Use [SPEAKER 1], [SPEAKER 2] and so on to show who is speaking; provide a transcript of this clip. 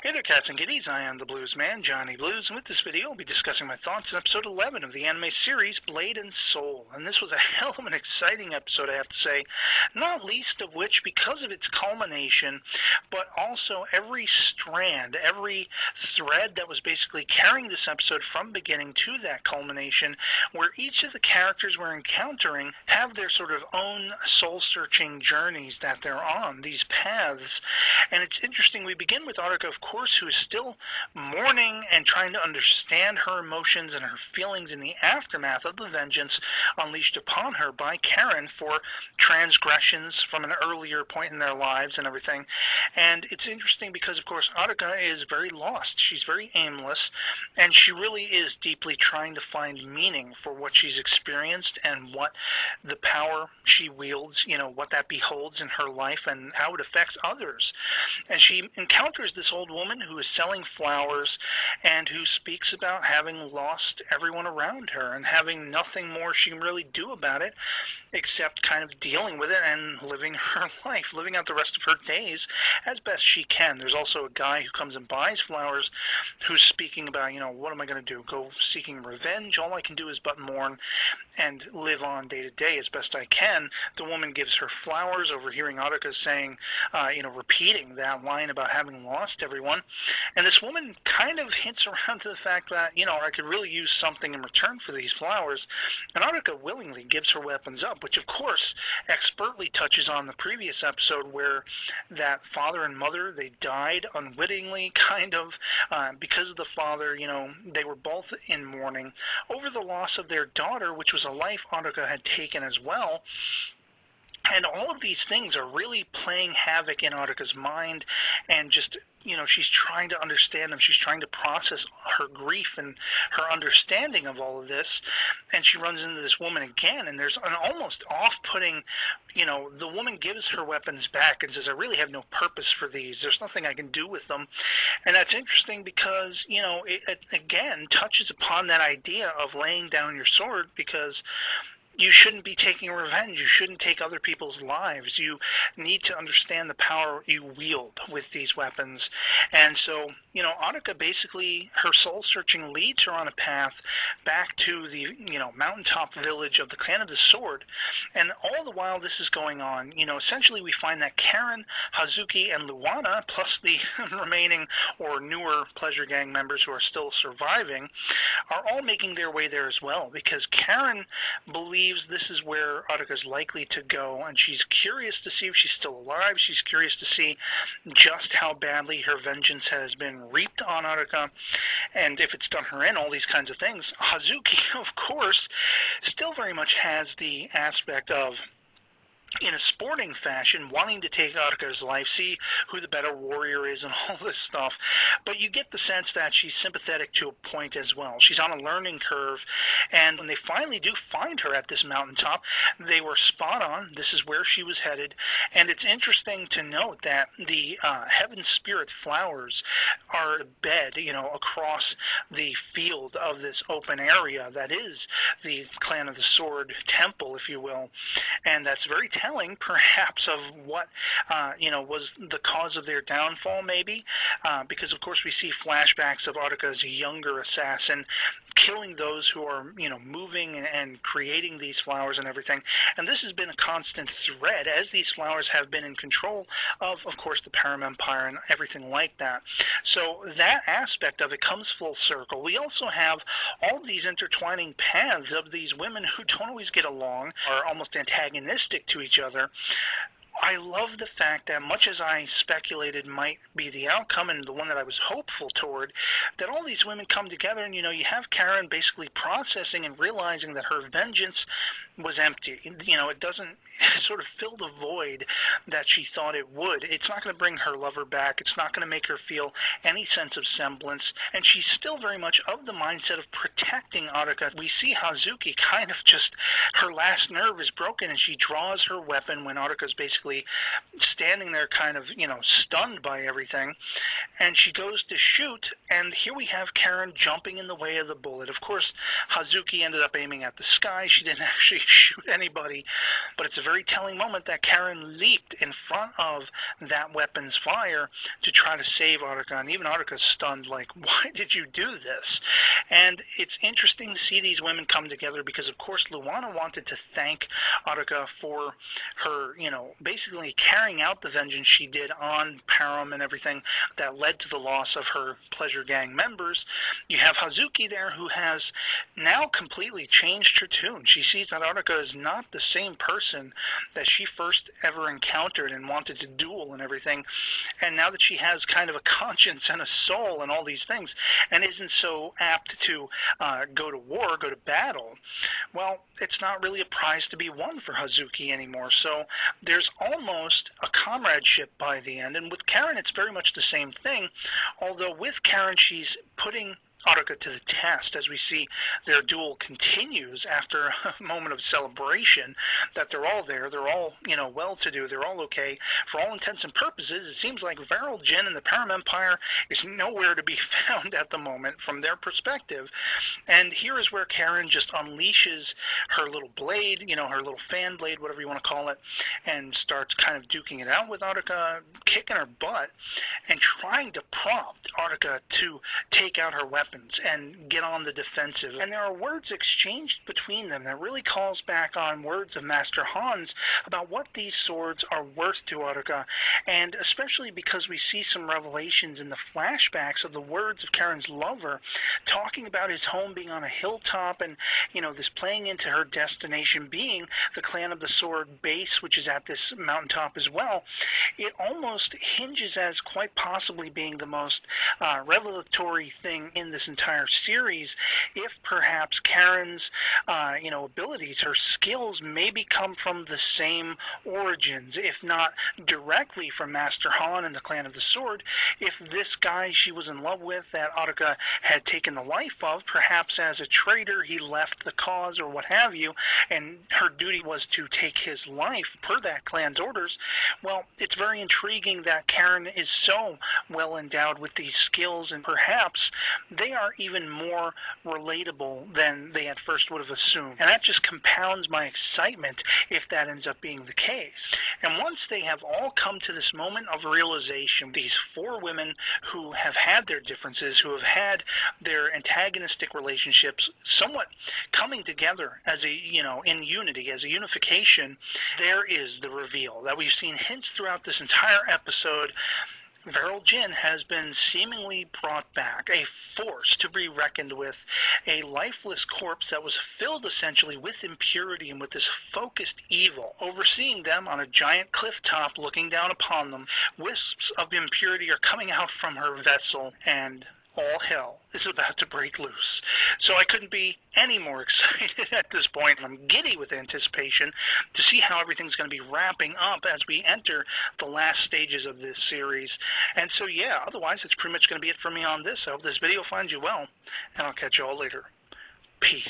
[SPEAKER 1] Hey there, cats and kitties. I am the Blues Man, Johnny Blues, and with this video, I'll be discussing my thoughts on episode 11 of the anime series Blade and Soul. And this was a hell of an exciting episode, I have to say, not least of which because of its culmination, but also every strand, every thread that was basically carrying this episode from beginning to that culmination, where each of the characters we're encountering have their sort of own soul-searching journeys that they're on, these paths. And it's interesting, we begin with Arika, of course, who is still mourning and trying to understand her emotions and her feelings in the aftermath of the vengeance unleashed upon her by Karen for transgressions from an earlier point in their lives and everything. And it's interesting because, of course, Arika is very lost. She's very aimless, and she really is deeply trying to find meaning for what she's experienced and what the power she wields, what that beholds in her life and how it affects others. And she encounters this old woman who is selling flowers and who speaks about having lost everyone around her and having nothing more she can really do about it except kind of dealing with it and living her life, living out the rest of her days as best she can. There's also a guy who comes and buys flowers who's speaking about, what am I going to do? Go seeking revenge? All I can do is but mourn and live on day to day as best I can. The woman gives her flowers, overhearing Arika saying, repeating that line about having lost everyone. And this woman kind of hints around to the fact that, I could really use something in return for these flowers. And Arika willingly gives her weapons up, which of course expertly touches on the previous episode where that father and mother, they died unwittingly, kind of, because of the father, they were both in mourning over the loss of their daughter, which was a life Arika had taken as well. And all of these things are really playing havoc in Arika's mind, and just, she's trying to understand them. She's trying to process her grief and her understanding of all of this, and she runs into this woman again, and there's an almost off-putting, the woman gives her weapons back and says, I really have no purpose for these. There's nothing I can do with them. And that's interesting because, it again touches upon that idea of laying down your sword, because you shouldn't be taking revenge. You shouldn't take other people's lives. You need to understand the power you wield with these weapons. And so, Arika basically, her soul-searching leads her on a path back to the, mountaintop village of the Clan of the Sword. And all the while this is going on, essentially we find that Karen, Hazuki, and Luana, plus the remaining or newer Pleasure Gang members who are still surviving, are all making their way there as well, because Karen believes this is where Arika's likely to go, and she's curious to see if she's still alive. She's curious to see just how badly her vengeance has been reaped on Arika, and if it's done her in, all these kinds of things. Hazuki, of course, still very much has the aspect of, in a sporting fashion, wanting to take Arika's life, see who the better warrior is and all this stuff. But you get the sense that she's sympathetic to a point as well. She's on a learning curve, and when they finally do find her at this mountaintop, they were spot on. This is where she was headed. And it's interesting to note that the Heaven Spirit flowers are bed, across the field of this open area that is the Clan of the Sword temple, if you will. And that's very telling, perhaps, of what, was the cause of their downfall, maybe, because, of course, we see flashbacks of Arika's younger assassin killing those who are, moving and creating these flowers and everything. And this has been a constant thread, as these flowers have been in control of course, the Param Empire and everything like that. So that aspect of it comes full circle. We also have all these intertwining paths of these women who don't always get along, are almost antagonistic to each other. I love the fact that, much as I speculated might be the outcome and the one that I was hopeful toward, that all these women come together and, you have Karen basically processing and realizing that her vengeance was empty. It doesn't sort of fill the void that she thought it would. It's not going to bring her lover back. It's not going to make her feel any sense of semblance. And she's still very much of the mindset of protecting Arika. We see Hazuki kind of just, her last nerve is broken, and she draws her weapon when Arika's basically standing there kind of, stunned by everything. and she goes to shoot, and here we have Karen jumping in the way of the bullet. Of course, Hazuki ended up aiming at the sky. She didn't actually shoot anybody, but it's a very telling moment that Karen leaped in front of that weapon's fire to try to save Aruka, and even Aruka's stunned, like, why did you do this? And it's interesting to see these women come together because, of course, Luana wanted to thank Aruka for her, basically carrying out the vengeance she did on Param and everything that led to the loss of her pleasure gang members. You have Hazuki there, who has now completely changed her tune. She sees that Aruka is not the same person that she first ever encountered and wanted to duel and everything, and now that she has kind of a conscience and a soul and all these things, and isn't so apt to go to war, go to battle, well, it's not really a prize to be won for Hazuki anymore. So there's almost a comradeship by the end, and with Karen it's very much the same thing, although with Karen she's putting Aruka to the test as we see their duel continues after a moment of celebration, that they're all there, they're all, well-to-do, they're all okay. For all intents and purposes, it seems like Viral Jin and the Param Empire is nowhere to be found at the moment from their perspective. And here is where Karen just unleashes her little blade, her little fan blade, whatever you want to call it, and starts kind of duking it out with Aruka, kicking her butt, and trying to prompt Aruka to take out her weapon and get on the defensive. And there are words exchanged between them that really calls back on words of Master Hans about what these swords are worth to Aruka, and especially because we see some revelations in the flashbacks of the words of Karen's lover, talking about his home being on a hilltop, and this playing into her destination being the Clan of the Sword base, which is at this mountaintop as well. It almost hinges as quite possibly being the most revelatory thing in this entire series, if perhaps Karen's abilities, her skills, maybe come from the same origins, if not directly from Master Han and the Clan of the Sword. If this guy she was in love with that Aruka had taken the life of, perhaps as a traitor he left the cause or what have you, and her duty was to take his life per that clan's orders, well, it's very intriguing that Karen is so well endowed with these skills, and perhaps they are even more relatable than they at first would have assumed. And that just compounds my excitement if that ends up being the case. And once they have all come to this moment of realization, these four women who have had their differences, who have had their antagonistic relationships somewhat coming together as in unity, as a unification, there is the reveal that we've seen hints throughout this entire episode. Viral Jin has been seemingly brought back, a force to be reckoned with, a lifeless corpse that was filled essentially with impurity and with this focused evil. Overseeing them on a giant cliff top, looking down upon them, wisps of impurity are coming out from her vessel, and all hell is about to break loose. So I couldn't be any more excited at this point. I'm giddy with anticipation to see how everything's going to be wrapping up as we enter the last stages of this series. And so, yeah, otherwise it's pretty much going to be it for me on this. I hope this video finds you well, and I'll catch you all later. Peace.